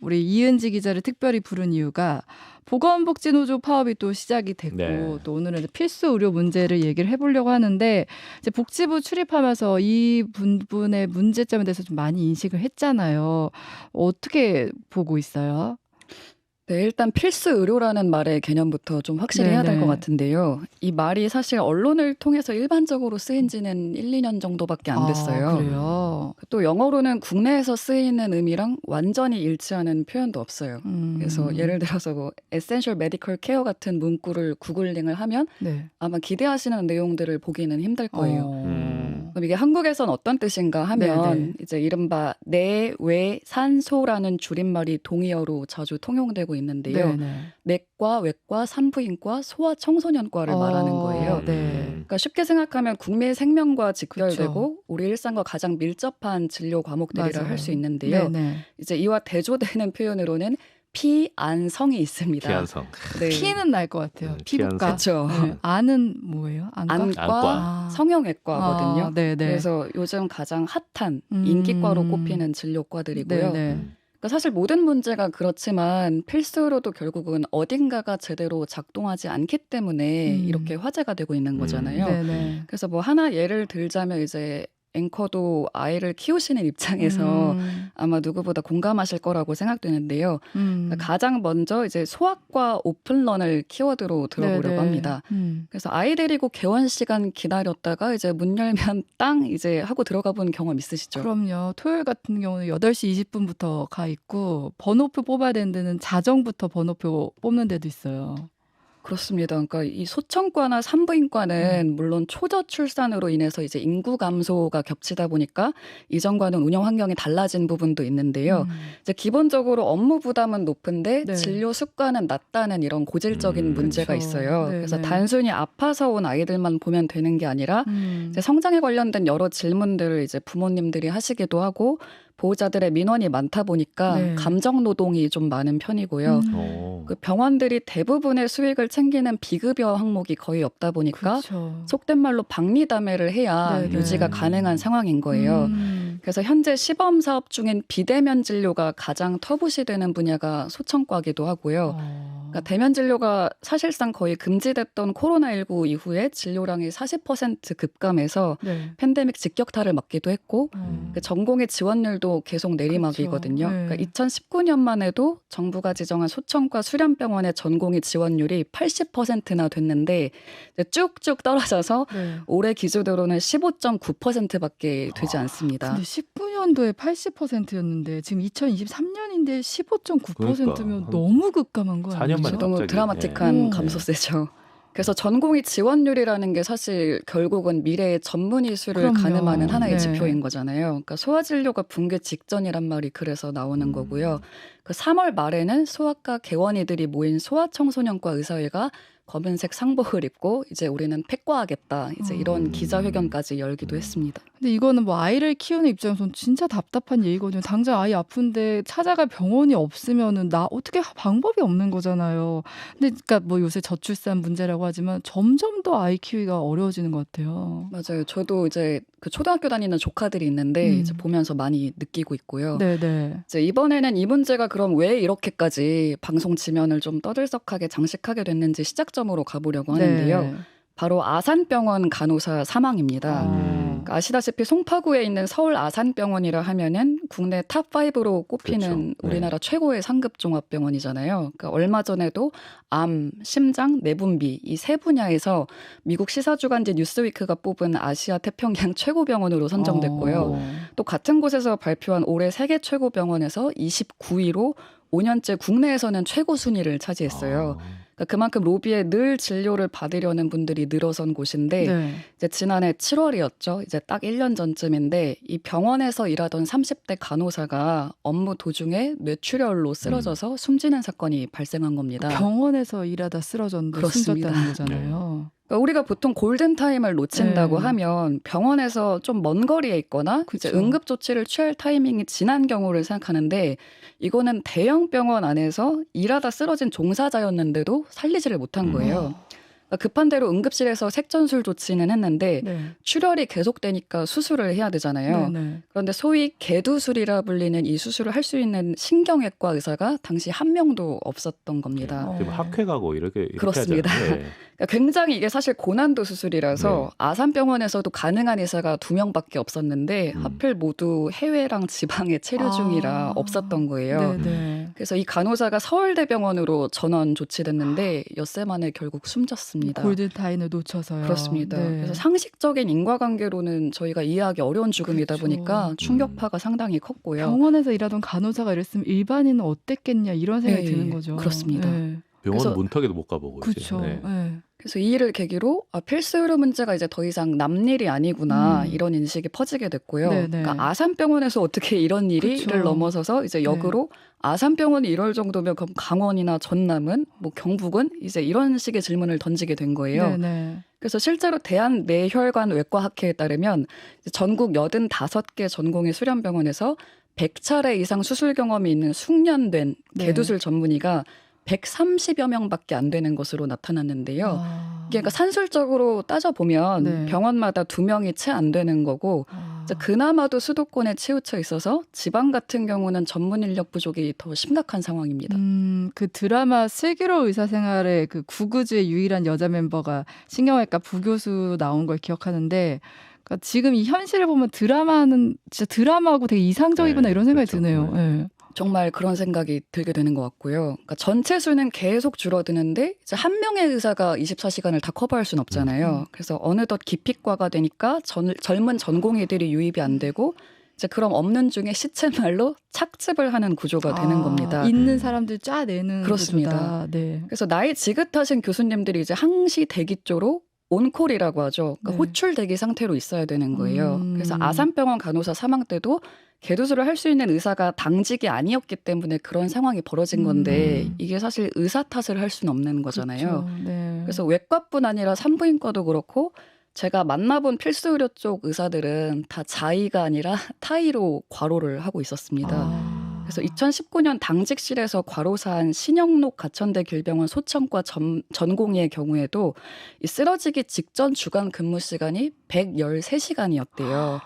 우리 이은지 기자를 특별히 부른 이유가 보건복지노조 파업이 또 시작이 됐고 네. 또 오늘은 필수 의료 문제를 얘기를 해보려고 하는데 이제 복지부 출입하면서 이 부분의 문제점에 대해서 좀 많이 인식을 했잖아요. 어떻게 보고 있어요? 네, 일단 필수 의료라는 말의 개념부터 좀 확실히 해야 될 것 네네. 같은데요. 이 말이 사실 언론을 통해서 일반적으로 쓰인 지는 1, 2년 정도밖에 안 됐어요. 그래요? 또 영어로는 국내에서 쓰이는 의미랑 완전히 일치하는 표현도 없어요. 그래서 예를 들어서 뭐 에센셜 메디컬 케어 같은 문구를 구글링을 하면 네. 아마 기대하시는 내용들을 보기는 힘들 거예요. 그럼 이게 한국에선 어떤 뜻인가 하면 네네. 이제 이른바 내, 외, 산소라는 줄임말이 동의어로 자주 통용되고 있는데요. 네네. 내과, 외과, 산부인과, 소아청소년과를 말하는 거예요. 네. 그러니까 쉽게 생각하면 국민의 생명과 직결되고 그쵸. 우리 일상과 가장 밀접한 진료 과목들이라 맞아요. 할 수 있는데요. 네네. 이제 이와 대조되는 표현으로는 피안성이 있습니다. 피한성. 네. 피는 날 것 같아요. 피부과. 그렇죠. 네. 안은 뭐예요? 안과? 안과, 안과. 성형외과거든요. 네네. 그래서 요즘 가장 핫한 음. 인기과로 꼽히는 진료과들이고요. 네네. 그러니까 사실 모든 문제가 그렇지만 필수로도 결국은 어딘가가 제대로 작동하지 않기 때문에 이렇게 화제가 되고 있는 거잖아요. 네네. 그래서 뭐 하나 예를 들자면 이제 앵커도 아이를 키우시는 입장에서 아마 누구보다 공감하실 거라고 생각되는데요. 그러니까 가장 먼저 이제 소아과 오픈런을 키워드로 들어보려고 네네. 합니다. 그래서 아이 데리고 개원 시간 기다렸다가 이제 문 열면 땅 이제 하고 들어가 본 경험 있으시죠? 그럼요. 토요일 같은 경우는 8시 20분부터 가 있고 번호표 뽑아야 되는 데는 자정부터 번호표 뽑는 데도 있어요. 그렇습니다. 그러니까 이 소청과나 산부인과는 물론 초저 출산으로 인해서 이제 인구 감소가 겹치다 보니까 이전과는 운영 환경이 달라진 부분도 있는데요. 이제 기본적으로 업무 부담은 높은데 네. 진료 수가는 낮다는 이런 고질적인 문제가 그렇죠. 있어요. 네, 그래서 네. 단순히 아파서 온 아이들만 보면 되는 게 아니라 이제 성장에 관련된 여러 질문들을 이제 부모님들이 하시기도 하고 보호자들의 민원이 많다 보니까 네. 감정 노동이 좀 많은 편이고요. 그 병원들이 대부분의 수익을 챙기는 비급여 항목이 거의 없다 보니까 그렇죠. 속된 말로 박리담회를 해야 네네. 유지가 가능한 상황인 거예요. 그래서 현재 시범 사업 중인 비대면 진료가 가장 터부시되는 분야가 소청과기도 하고요. 그러니까 대면 진료가 사실상 거의 금지됐던 코로나19 이후에 진료량이 40% 급감해서 네. 팬데믹 직격탄을 맞기도 했고 그 전공의 지원율도 계속 내리막이거든요. 그렇죠. 네. 그러니까 2019년만 해도 정부가 지정한 소청과 수련병원의 전공의 지원율이 80%나 됐는데 이제 쭉쭉 떨어져서 네. 올해 기준으로는 15.9%밖에 되지 않습니다. 근데 19년도에 80%였는데 지금 2023년인데 15.9%면 그러니까. 너무 급감한 거 4년 아니에요? 만에 너무 갑자기. 드라마틱한 예. 감소세죠. 그래서 전공의 지원율이라는 게 사실 결국은 미래의 전문 이수를 그럼요. 가늠하는 하나의 네. 지표인 거잖아요. 그러니까 소아진료가 붕괴 직전이란 말이 그래서 나오는 거고요. 그 3월 말에는 소아과 개원이들이 모인 소아청소년과 의사회가 검은색 상복을 입고 이제 우리는 폐과하겠다. 이제 이런 기자회견까지 열기도 했습니다. 근데 이거는 뭐 아이를 키우는 입장에서는 진짜 답답한 얘기거든요. 당장 아이 아픈데 찾아갈 병원이 없으면은 나 어떻게 방법이 없는 거잖아요. 근데 그러니까 뭐 요새 저출산 문제라고 하지만 점점 더 아이 키우기가 어려워지는 것 같아요. 맞아요. 저도 이제 그 초등학교 다니는 조카들이 있는데 이제 보면서 많이 느끼고 있고요. 네네. 이제 이번에는 이 문제가 그럼 왜 이렇게까지 방송 지면을 좀 떠들썩하게 장식하게 됐는지 시작점으로 가보려고 하는데요. 네. 바로 아산병원 간호사 사망입니다. 그러니까 아시다시피 송파구에 있는 서울 아산병원이라 하면은 국내 탑5로 꼽히는 그렇죠. 네. 우리나라 최고의 상급 종합병원이잖아요. 그러니까 얼마 전에도 암, 심장, 내분비 이 세 분야에서 미국 시사주간지 뉴스위크가 뽑은 아시아 태평양 최고 병원으로 선정됐고요. 또 같은 곳에서 발표한 올해 세계 최고 병원에서 29위로 5년째 국내에서는 최고 순위를 차지했어요. 그러니까 그만큼 로비에 늘 진료를 받으려는 분들이 늘어선 곳인데 네. 이제 지난해 7월이었죠. 이제 딱 1년 전쯤인데 이 병원에서 일하던 30대 간호사가 업무 도중에 뇌출혈로 쓰러져서 숨지는 사건이 발생한 겁니다. 병원에서 일하다 쓰러졌는데 그렇습니다. 숨졌다는 거잖아요. 그러니까 우리가 보통 골든타임을 놓친다고 네. 하면 병원에서 좀 먼 거리에 있거나 이제 그쵸. 응급조치를 취할 타이밍이 지난 경우를 생각하는데 이거는 대형 병원 안에서 일하다 쓰러진 종사자였는데도 살리지를 못한 거예요. 급한 대로 응급실에서 색전술 조치는 했는데 네. 출혈이 계속되니까 수술을 해야 되잖아요. 네네. 그런데 소위 개두술이라 불리는 이 수술을 할 수 있는 신경외과 의사가 당시 한 명도 없었던 겁니다. 어. 지금 학회 가고 이렇게 그렇습니다. 하잖아요. 네. 그러니까 굉장히 이게 사실 고난도 수술이라서 아산병원에서도 가능한 의사가 2명밖에 없었는데 하필 모두 해외랑 지방에 체류 중이라 아. 없었던 거예요. 네네. 그래서 이 간호사가 서울대병원으로 전원 조치됐는데 엿새 만에 결국 숨졌습니다. 골든타임을 놓쳐서요. 그렇습니다. 네. 그래서 상식적인 인과관계로는 저희가 이해하기 어려운 죽음이다 그렇죠. 보니까 충격파가 상당히 컸고요. 병원에서 일하던 간호사가 이랬으면 일반인은 어땠겠냐 이런 생각이 네, 드는 거죠. 그렇습니다. 네. 병원 그래서- 문턱에도 못 가보고 이제. 그렇죠. 네. 네. 그래서 이 일을 계기로 필수 의료 문제가 이제 더 이상 남일이 아니구나 이런 인식이 퍼지게 됐고요. 네네. 그러니까 아산병원에서 어떻게 이런 일이를 그쵸. 넘어서서 이제 역으로 아산병원이 이럴 정도면 그럼 강원이나 전남은 뭐 경북은 이제 이런 식의 질문을 던지게 된 거예요. 네네. 그래서 실제로 대한뇌혈관 외과학회에 따르면 이제 전국 85개 전공의 수련병원에서 100차례 이상 수술 경험이 있는 숙련된 네. 개두술 전문의가 130여 명밖에 안 되는 것으로 나타났는데요. 아. 이게 그러니까 산술적으로 따져보면 네. 병원마다 2명이 채 안 되는 거고 아. 이제 그나마도 수도권에 치우쳐 있어서 지방 같은 경우는 전문 인력 부족이 더 심각한 상황입니다. 그 드라마 슬기로운 의사생활의 그 구구주의 유일한 여자 멤버가 신경외과 부교수 나온 걸 기억하는데 그러니까 지금 이 현실을 보면 드라마는 진짜 드라마하고 되게 이상적이구나 네, 이런 생각이 그렇죠. 드네요. 네. 정말 그런 생각이 들게 되는 것 같고요. 그러니까 전체 수는 계속 줄어드는데 이제 한 명의 의사가 24시간을 다 커버할 수는 없잖아요. 그래서 어느덧 기피과가 되니까 젊은 전공의들이 유입이 안 되고 이제 그럼 없는 중에 시체말로 착즙을 하는 구조가 되는 겁니다. 있는 사람들 쫙 내는 그렇습니다. 구조다. 네. 그래서 나이 지긋하신 교수님들이 이제 항시 대기 조로 온콜이라고 하죠. 그러니까 네. 호출 대기 상태로 있어야 되는 거예요. 그래서 아산병원 간호사 사망 때도 개두술을 할 수 있는 의사가 당직이 아니었기 때문에 그런 상황이 벌어진 건데 이게 사실 의사 탓을 할 수는 없는 거잖아요. 그렇죠. 네. 그래서 외과뿐 아니라 산부인과도 그렇고 제가 만나본 필수의료 쪽 의사들은 다 자의가 아니라 타의로 과로를 하고 있었습니다. 아. 그래서 2019년 당직실에서 과로사한 신영록 가천대 길병원 소청과 전공의의 경우에도 이 쓰러지기 직전 주간 근무 시간이 113시간이었대요.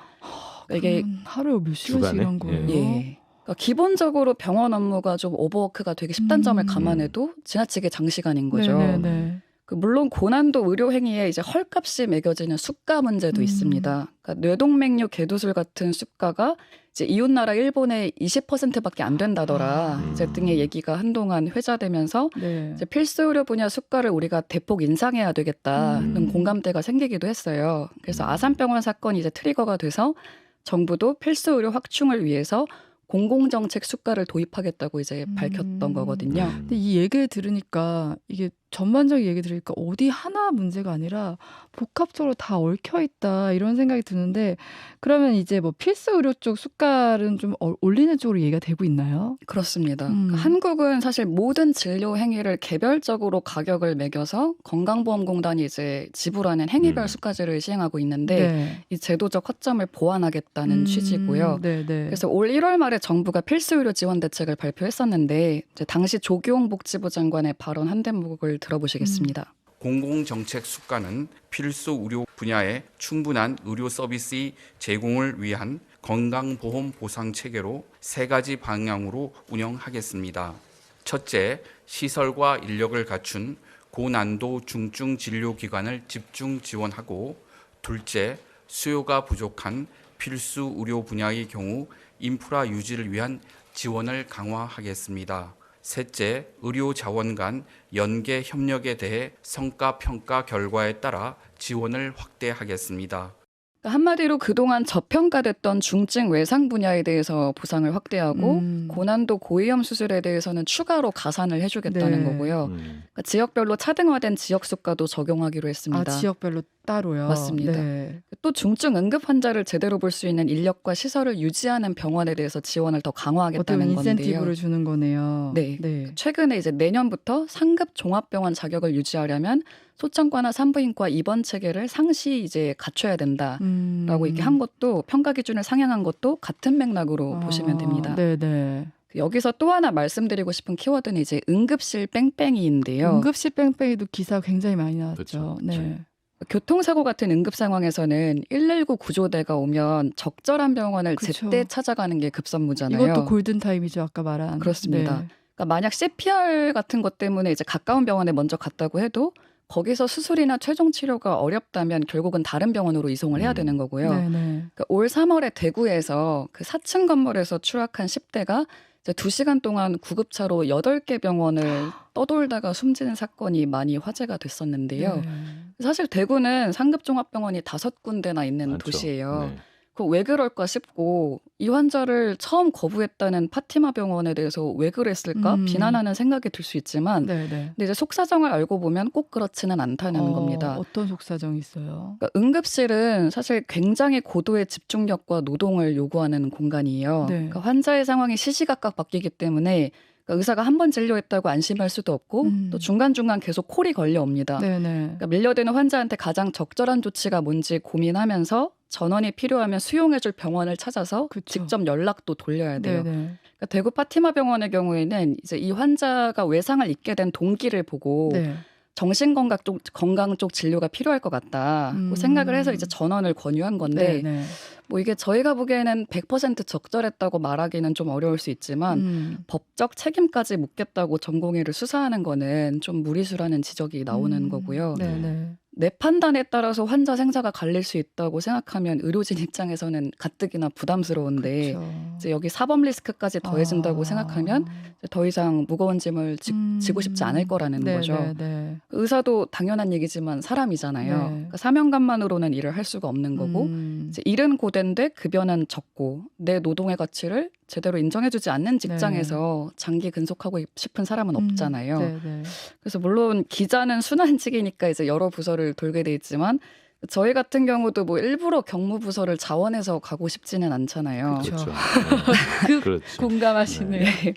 이게 그럼 하루에 몇 시간씩 주간에? 이런 거예요? 예. 그러니까 기본적으로 병원 업무가 좀 오버워크가 되기 쉽다는 점을 감안해도 지나치게 장시간인 거죠. 네네네. 물론 고난도 의료 행위에 이제 헐값이 매겨지는 수가 문제도 있습니다. 그러니까 뇌동맥류 개두술 같은 수가가 이제 이웃나라 일본의 20%밖에 안 된다더라. 이제 등의 얘기가 한동안 회자되면서 네. 이제 필수 의료 분야 수가를 우리가 대폭 인상해야 되겠다는 공감대가 생기기도 했어요. 그래서 아산병원 사건이 이제 트리거가 돼서 정부도 필수 의료 확충을 위해서 공공정책 수가를 도입하겠다고 이제 밝혔던 거거든요. 근데 이 얘기를 들으니까 이게 전반적인 얘기 들으니까 어디 하나 문제가 아니라 복합적으로 다 얽혀 있다 이런 생각이 드는데 그러면 이제 뭐 필수 의료 쪽 수가는 좀 올리는 쪽으로 얘기가 되고 있나요? 그렇습니다. 그러니까 한국은 사실 모든 진료 행위를 개별적으로 가격을 매겨서 건강보험공단이 이제 지불하는 행위별 수가제를 시행하고 있는데 네. 이 제도적 허점을 보완하겠다는 취지고요. 네네. 그래서 올 1월 말에 정부가 필수의료 지원 대책을 발표했었는데 이제 당시 조규홍 복지부 장관의 발언 한 대목을 들어보시겠습니다. 공공정책 수가는 필수 의료 분야의 충분한 의료 서비스 제공을 위한 건강보험 보상 체계로 세 가지 방향으로 운영하겠습니다. 첫째, 시설과 인력을 갖춘 고난도 중증 진료기관을 집중 지원하고, 둘째, 수요가 부족한 필수 의료 분야의 경우 인프라 유지를 위한 지원을 강화하겠습니다. 셋째, 의료 자원 간 연계 협력에 대해 성과 평가 결과에 따라 지원을 확대하겠습니다. 한마디로 그동안 저평가됐던 중증 외상 분야에 대해서 보상을 확대하고 고난도 고위험 수술에 대해서는 추가로 가산을 해주겠다는 네. 거고요. 그러니까 지역별로 차등화된 지역 수가도 적용하기로 했습니다. 지역별로 따로요. 맞습니다. 네. 또 중증 응급 환자를 제대로 볼 수 있는 인력과 시설을 유지하는 병원에 대해서 지원을 더 어떻게 강화하겠다는 보면 건데요. 인센티브를 주는 거네요. 네. 네. 최근에 이제 내년부터 상급 종합병원 자격을 유지하려면 소청과나 산부인과 입원 체계를 상시 이제 갖춰야 된다라고 이렇게 한 것도 평가 기준을 상향한 것도 같은 맥락으로 보시면 됩니다. 네네. 여기서 또 하나 말씀드리고 싶은 키워드는 이제 응급실 뺑뺑이인데요. 응급실 뺑뺑이도 기사 굉장히 많이 나왔죠. 그쵸, 그쵸. 네. 교통사고 같은 응급 상황에서는 119 구조대가 오면 적절한 병원을 그쵸. 제때 찾아가는 게 급선무잖아요. 이것도 골든타임이죠. 아까 말한. 그렇습니다. 네. 그러니까 만약 CPR 같은 것 때문에 이제 가까운 병원에 먼저 갔다고 해도 거기서 수술이나 최종 치료가 어렵다면 결국은 다른 병원으로 이송을 해야 되는 거고요. 네네. 그러니까 올 3월에 대구에서 그 4층 건물에서 추락한 10대가 이제 2시간 동안 구급차로 8개 병원을 떠돌다가 숨지는 사건이 많이 화제가 됐었는데요. 네. 사실 대구는 상급종합병원이 5군데나 있는 많죠. 도시예요. 네. 그 왜 그럴까 싶고 이 환자를 처음 거부했다는 파티마 병원에 대해서 왜 그랬을까 비난하는 생각이 들 수 있지만 네네. 근데 이제 속사정을 알고 보면 꼭 그렇지는 않다는 겁니다. 어떤 속사정이 있어요? 그러니까 응급실은 사실 굉장히 고도의 집중력과 노동을 요구하는 공간이에요. 네. 그러니까 환자의 상황이 시시각각 바뀌기 때문에 그러니까 의사가 한 번 진료했다고 안심할 수도 없고 또 중간중간 계속 콜이 걸려옵니다. 네네. 그러니까 밀려드는 환자한테 가장 적절한 조치가 뭔지 고민하면서 전원이 필요하면 수용해줄 병원을 찾아서 그쵸. 직접 연락도 돌려야 돼요. 네네. 그러니까 대구 파티마 병원의 경우에는 이제 이 환자가 외상을 입게 된 동기를 보고 네. 건강 쪽 진료가 필요할 것 같다. 생각을 해서 이제 전원을 권유한 건데 네네. 뭐 이게 저희가 보기에는 100% 적절했다고 말하기는 좀 어려울 수 있지만 법적 책임까지 묻겠다고 전공의를 수사하는 거는 좀 무리수라는 지적이 나오는 거고요. 네네. 내 판단에 따라서 환자 생사가 갈릴 수 있다고 생각하면 의료진 입장에서는 가뜩이나 부담스러운데 그렇죠. 이제 여기 사법 리스크까지 더해진다고 아. 생각하면 이제 더 이상 무거운 짐을 지고 싶지 않을 거라는 거죠. 네네. 의사도 당연한 얘기지만 사람이잖아요. 네. 그러니까 사명감만으로는 일을 할 수가 없는 거고 이제 일은 고된데 급여는 적고 내 노동의 가치를 제대로 인정해주지 않는 직장에서 장기 근속하고 싶은 사람은 없잖아요. 네네. 그래서 물론 기자는 순환직이니까 이제 여러 부서를 돌게 돼 있지만 저희 같은 경우도 뭐 일부러 경무부서를 자원해서 가고 싶지는 않잖아요. 그쵸. 그렇죠. 그 그렇죠. 공감하시네요. 네.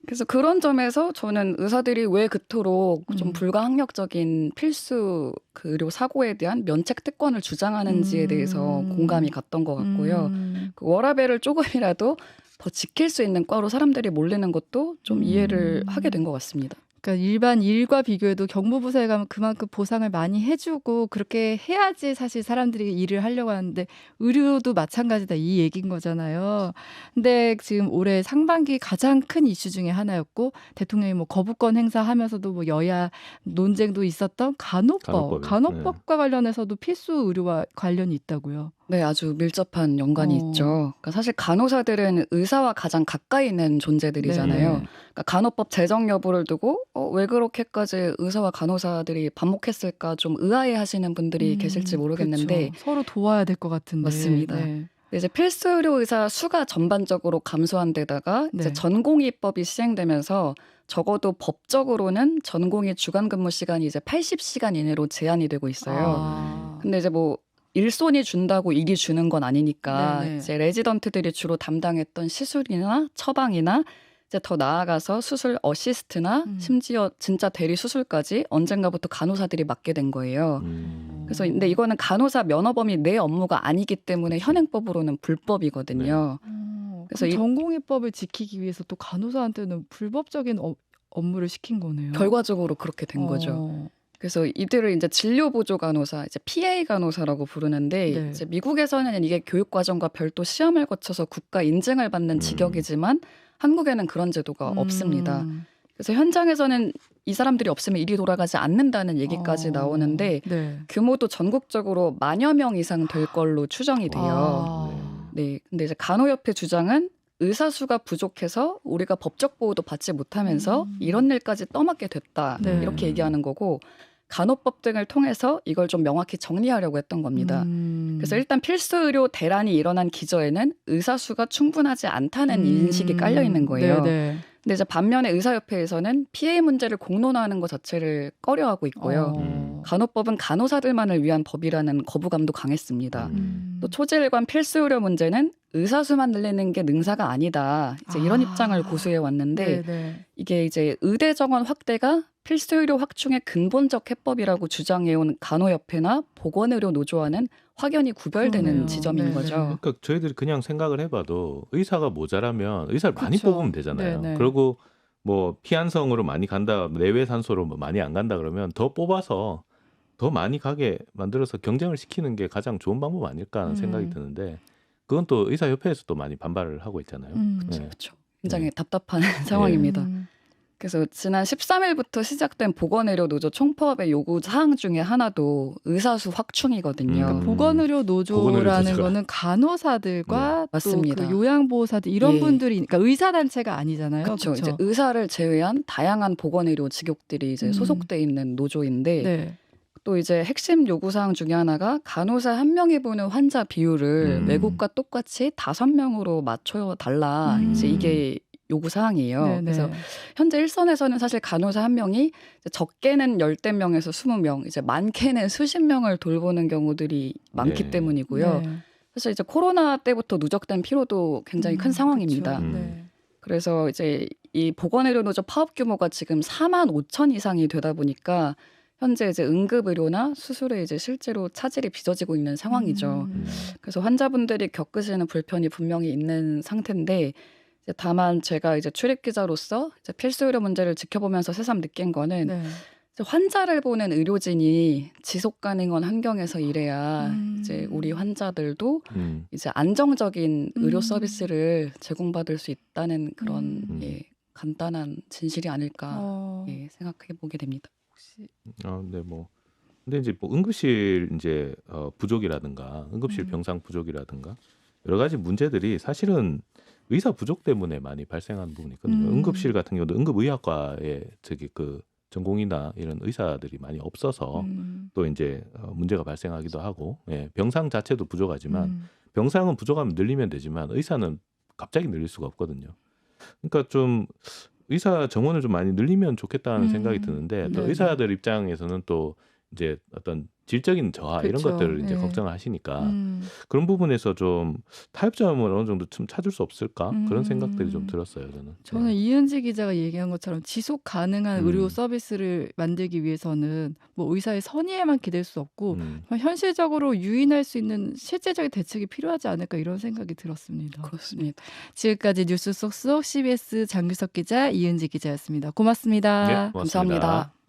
그래서 그런 점에서 저는 의사들이 왜 그토록 좀 불가항력적인 필수 그 의료 사고에 대한 면책 특권을 주장하는지에 대해서 공감이 갔던 것 같고요. 그 워라밸을 조금이라도 더 지킬 수 있는 과로 사람들이 몰리는 것도 좀 이해를 하게 된 것 같습니다. 그러니까 일반 일과 비교해도 경무부서에 가면 그만큼 보상을 많이 해주고 그렇게 해야지 사실 사람들이 일을 하려고 하는데 의료도 마찬가지다 이 얘기인 거잖아요. 근데 지금 올해 상반기 가장 큰 이슈 중에 하나였고 대통령이 뭐 거부권 행사하면서도 뭐 여야 논쟁도 있었던 간호법과 관련해서도 필수 의료와 관련이 있다고요. 네, 아주 밀접한 연관이 있죠. 그러니까 사실 간호사들은 의사와 가장 가까이 있는 존재들이잖아요. 네. 그러니까 간호법 제정 여부를 두고 왜 그렇게까지 의사와 간호사들이 반목했을까 좀 의아해하시는 분들이 계실지 모르겠는데 그쵸. 서로 도와야 될 것 같은데. 맞습니다. 네. 이제 필수 의료 의사 수가 전반적으로 감소한 데다가 네. 이제 전공의법이 시행되면서 적어도 법적으로는 전공의 주간 근무 시간이 이제 80시간 이내로 제한이 되고 있어요. 근데 이제 뭐 일손이 준다고 일이 주는 건 아니니까 네네. 이제 레지던트들이 주로 담당했던 시술이나 처방이나 이제 더 나아가서 수술 어시스트나 심지어 진짜 대리 수술까지 언젠가부터 간호사들이 맡게 된 거예요. 그래서 근데 이거는 간호사 면허범위 내 업무가 아니기 때문에 현행법으로는 불법이거든요. 그래서 전공의법을 지키기 위해서 또 간호사한테는 불법적인 업무를 시킨 거네요. 결과적으로 그렇게 된 거죠. 그래서 이들을 이제 진료보조 간호사, 이제 PA 간호사라고 부르는데 네. 이제 미국에서는 이게 교육 과정과 별도 시험을 거쳐서 국가 인증을 받는 직역이지만 한국에는 그런 제도가 없습니다. 그래서 현장에서는 이 사람들이 없으면 일이 돌아가지 않는다는 얘기까지 나오는데 네. 규모도 전국적으로 10,000여 명 이상 될 걸로 추정이 돼요. 네, 근데 이제 간호협회 주장은 의사 수가 부족해서 우리가 법적 보호도 받지 못하면서 이런 일까지 떠맡게 됐다. 네. 이렇게 얘기하는 거고 간호법 등을 통해서 이걸 좀 명확히 정리하려고 했던 겁니다. 그래서 일단 필수 의료 대란이 일어난 기저에는 의사 수가 충분하지 않다는 인식이 깔려 있는 거예요. 네네. 근데 이제 반면에 의사협회에서는 PA 문제를 공론화하는 것 자체를 꺼려하고 있고요. 간호법은 간호사들만을 위한 법이라는 거부감도 강했습니다. 또 초질관 필수 의료 문제는 의사 수만 늘리는 게 능사가 아니다. 이제 이런 입장을 고수해 왔는데 네네. 이게 이제 의대 정원 확대가 필수 의료 확충의 근본적 해법이라고 주장해온 간호협회나 보건의료 노조와는 확연히 구별되는 그러네요. 지점인 네네. 거죠. 그러니까 저희들이 그냥 생각을 해봐도 의사가 모자라면 의사를 많이 그쵸. 뽑으면 되잖아요. 네네. 그리고 뭐 피한성으로 많이 간다, 내외 산소로 뭐 많이 안 간다 그러면 더 뽑아서 더 많이 가게 만들어서 경쟁을 시키는 게 가장 좋은 방법 아닐까 하는 생각이 드는데 그건 또 의사협회에서 또 많이 반발을 하고 있잖아요. 네. 그렇죠. 굉장히 답답한 상황입니다. 그래서 지난 13일부터 시작된 보건의료 노조 총파업의 요구 사항 중에 하나도 의사수 확충이거든요. 그러니까 보건의료 노조라는 보건의료 거는 간호사들과 또 맞습니다. 그 요양보호사들 이런 예. 분들이 그러니까 의사 단체가 아니잖아요. 그렇죠. 그쵸? 이제 의사를 제외한 다양한 보건의료 직역들이 이제 소속돼 있는 노조인데 네. 또 이제 핵심 요구 사항 중에 하나가 간호사 한 명이 보는 환자 비율을 외국과 똑같이 5명으로 맞춰 달라. 이제 이게 요구 사항이에요. 네네. 그래서 현재 일선에서는 사실 간호사 한 명이 이제 적게는 10대 명에서 20명, 이제 많게는 수십 명을 돌보는 경우들이 많기 네. 때문이고요. 네. 사실 이제 코로나 때부터 누적된 피로도 굉장히 큰 상황입니다. 그쵸. 네. 그래서 이제 이 보건의료 노조 파업 규모가 지금 4만 5천 이상이 되다 보니까 현재 이제 응급의료나 수술에 이제 실제로 차질이 빚어지고 있는 상황이죠. 그래서 환자분들이 겪으시는 불편이 분명히 있는 상태인데 이제 다만 제가 이제 출입 기자로서 이제 필수 의료 문제를 지켜보면서 새삼 느낀 거는 네. 이제 환자를 보는 의료진이 지속 가능한 환경에서 일해야 이제 우리 환자들도 이제 안정적인 의료 서비스를 제공받을 수 있다는 그런 예, 간단한 진실이 아닐까 예, 생각해 보게 됩니다. 혹시 네, 뭐 근데 이제 뭐 응급실 이제 부족이라든가 응급실 병상 부족이라든가 여러 가지 문제들이 사실은 의사 부족 때문에 많이 발생하는 부분이 있거든요. 응급실 같은 경우도 응급의학과에 저기 그 전공이나 이런 의사들이 많이 없어서 또 이제 문제가 발생하기도 하고, 예, 병상 자체도 부족하지만 병상은 부족하면 늘리면 되지만 의사는 갑자기 늘릴 수가 없거든요. 그러니까 좀 의사 정원을 좀 많이 늘리면 좋겠다는 생각이 드는데 또 네네. 의사들 입장에서는 또 이제 어떤 질적인 저하 이런 그쵸. 것들을 이제 예. 걱정을 하시니까 그런 부분에서 좀 타협점을 어느 정도 좀 찾을 수 없을까 그런 생각들이 좀 들었어요. 저는 네. 이은지 기자가 얘기한 것처럼 지속 가능한 의료 서비스를 만들기 위해서는 뭐 의사의 선의에만 기댈 수 없고 현실적으로 유인할 수 있는 실제적인 대책이 필요하지 않을까 이런 생각이 들었습니다. 그렇습니다. 지금까지 뉴스 쏙쏙 CBS 장규석 기자, 이은지 기자였습니다. 고맙습니다. 네, 고맙습니다. 감사합니다.